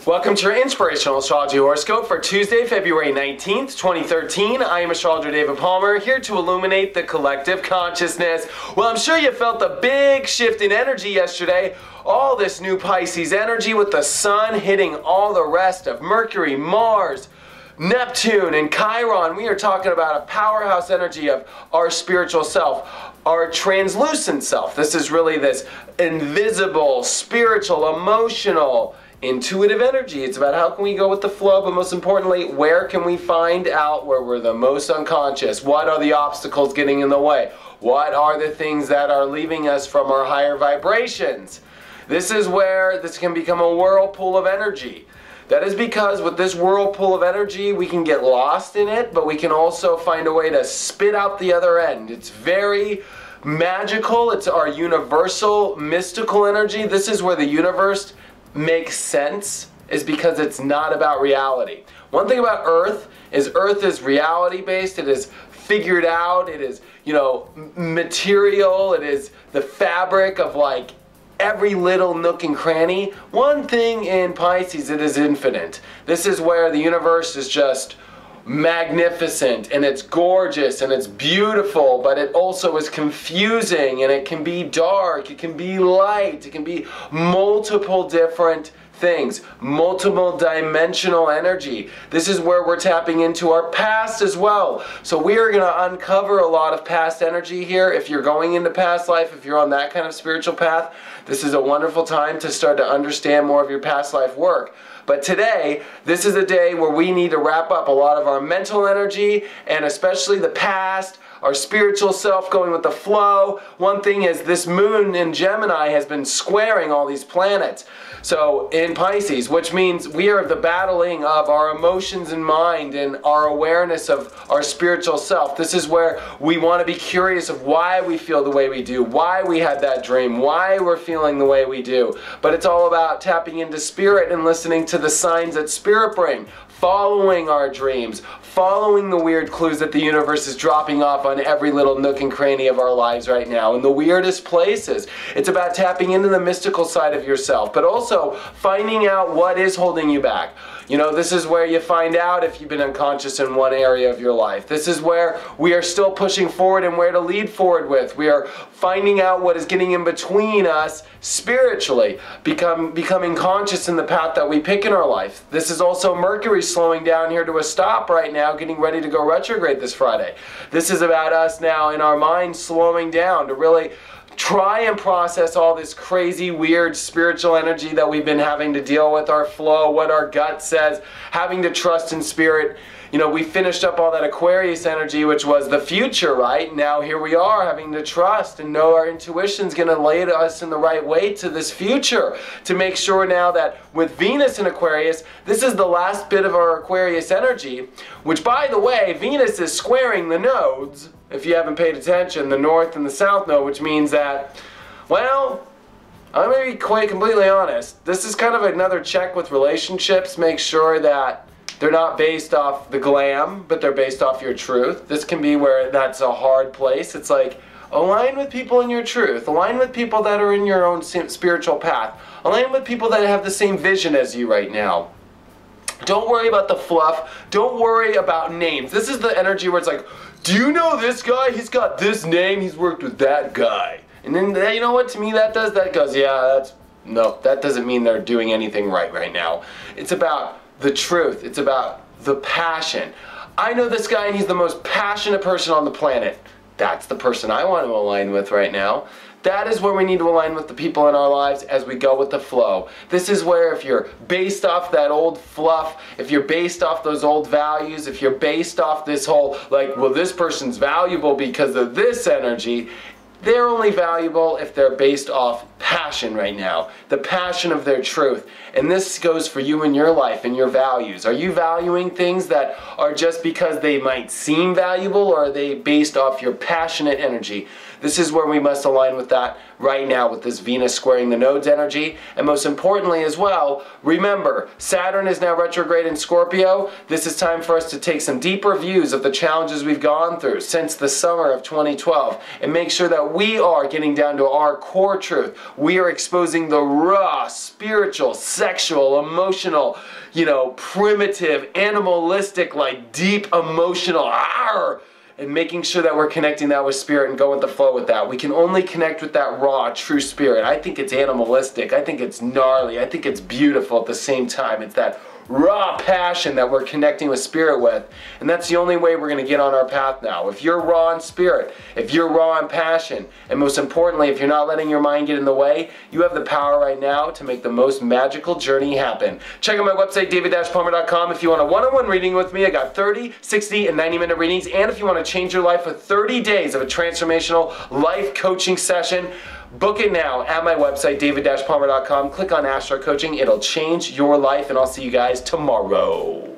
Welcome to your inspirational astrology horoscope for Tuesday, February 19th, 2013. I am Astrologer David Palmer, here to illuminate the collective consciousness. Well, I'm sure you felt the big shift in energy yesterday. All this new Pisces energy with the sun hitting all the rest of Mercury, Mars, Neptune, and Chiron. We are talking about a powerhouse energy of our spiritual self, our translucent self. This is really this invisible, spiritual, emotional, intuitive energy. It's about how can we go with the flow, but most importantly, where can we find out where we're the most unconscious? What are the obstacles getting in the way? What are the things that are leaving us from our higher vibrations? This is where this can become a whirlpool of energy. That is because with this whirlpool of energy, we can get lost in it, but we can also find a way to spit out the other end. It's very magical. It's our universal, mystical energy. This is where the universe makes sense, is because it's not about reality. One thing about Earth is reality based. It is figured out. It is, material. It is the fabric of like every little nook and cranny. One thing in Pisces, it is infinite. This is where the universe is just magnificent, and it's gorgeous, and it's beautiful, but it also is confusing, and it can be dark, it can be light, it can be multiple different things, multiple dimensional energy. This is where we're tapping into our past as well. So we are going to uncover a lot of past energy here. If you're going into past life, if you're on that kind of spiritual path, this is a wonderful time to start to understand more of your past life work. But today, this is a day where we need to wrap up a lot of our mental energy, and especially the past, our spiritual self going with the flow. One thing is this moon in Gemini has been squaring all these planets. So in Pisces, which means we are the battling of our emotions and mind and our awareness of our spiritual self. This is where we want to be curious of why we feel the way we do, why we had that dream, why we're feeling the way we do. But it's all about tapping into spirit and listening to the signs that spirit bring, following our dreams, following the weird clues that the universe is dropping off on every little nook and cranny of our lives right now, in the weirdest places. It's about tapping into the mystical side of yourself, but also finding out what is holding you back. This is where you find out if you've been unconscious in one area of your life. This is where we are still pushing forward and where to lead forward with. We are finding out what is getting in between us spiritually, becoming conscious in the path that we pick in our life. This is also Mercury slowing down here to a stop right now, getting ready to go retrograde this Friday. This is about us now in our mind slowing down to really try and process all this crazy, weird spiritual energy that we've been having to deal with, our flow, what our gut says, having to trust in spirit. We finished up all that Aquarius energy, which was the future, right? Now here we are having to trust and know our intuition's going to lead us in the right way to this future, to make sure now that with Venus in Aquarius, this is the last bit of our Aquarius energy, which, by the way, Venus is squaring the nodes. If you haven't paid attention, the north and the south node, which means that, well, I'm going to be quite completely honest. This is kind of another check with relationships. Make sure that they're not based off the glam, but they're based off your truth. This can be where that's a hard place. It's like, align with people in your truth. Align with people that are in your own spiritual path. Align with people that have the same vision as you right now. Don't worry about the fluff. Don't worry about names. This is the energy where it's like, do you know this guy? He's got this name. He's worked with that guy. And then, you know what to me that does? That goes, yeah, that doesn't mean they're doing anything right now. It's about the truth. It's about the passion. I know this guy and he's the most passionate person on the planet. That's the person I want to align with right now. That is where we need to align with the people in our lives as we go with the flow. This is where if you're based off that old fluff, if you're based off those old values, if you're based off this whole, like, well, this person's valuable because of this energy, they're only valuable if they're based off passion right now, the passion of their truth. And this goes for you in your life and your values. Are you valuing things that are just because they might seem valuable, or are they based off your passionate energy? This is where we must align with that right now with this Venus squaring the nodes energy. And most importantly as well, remember, Saturn is now retrograde in Scorpio. This is time for us to take some deeper views of the challenges we've gone through since the summer of 2012 and make sure that we are getting down to our core truth. We are exposing the raw, spiritual, sexual, emotional, primitive, animalistic, like deep emotional, and making sure that we're connecting that with spirit and going with the flow with that. We can only connect with that raw, true spirit. I think it's animalistic. I think it's gnarly. I think it's beautiful at the same time. It's that raw passion that we're connecting with spirit with, and that's the only way we're going to get on our path now. If you're raw in spirit, if you're raw in passion, and most importantly, if you're not letting your mind get in the way, you have the power right now to make the most magical journey happen. Check out my website, david-palmer.com. If you want a one-on-one reading with me, I got 30, 60, and 90-minute readings, and if you want to change your life with 30 days of a transformational life coaching session, book it now at my website, david-palmer.com. Click on Astro Coaching. It'll change your life, and I'll see you guys tomorrow.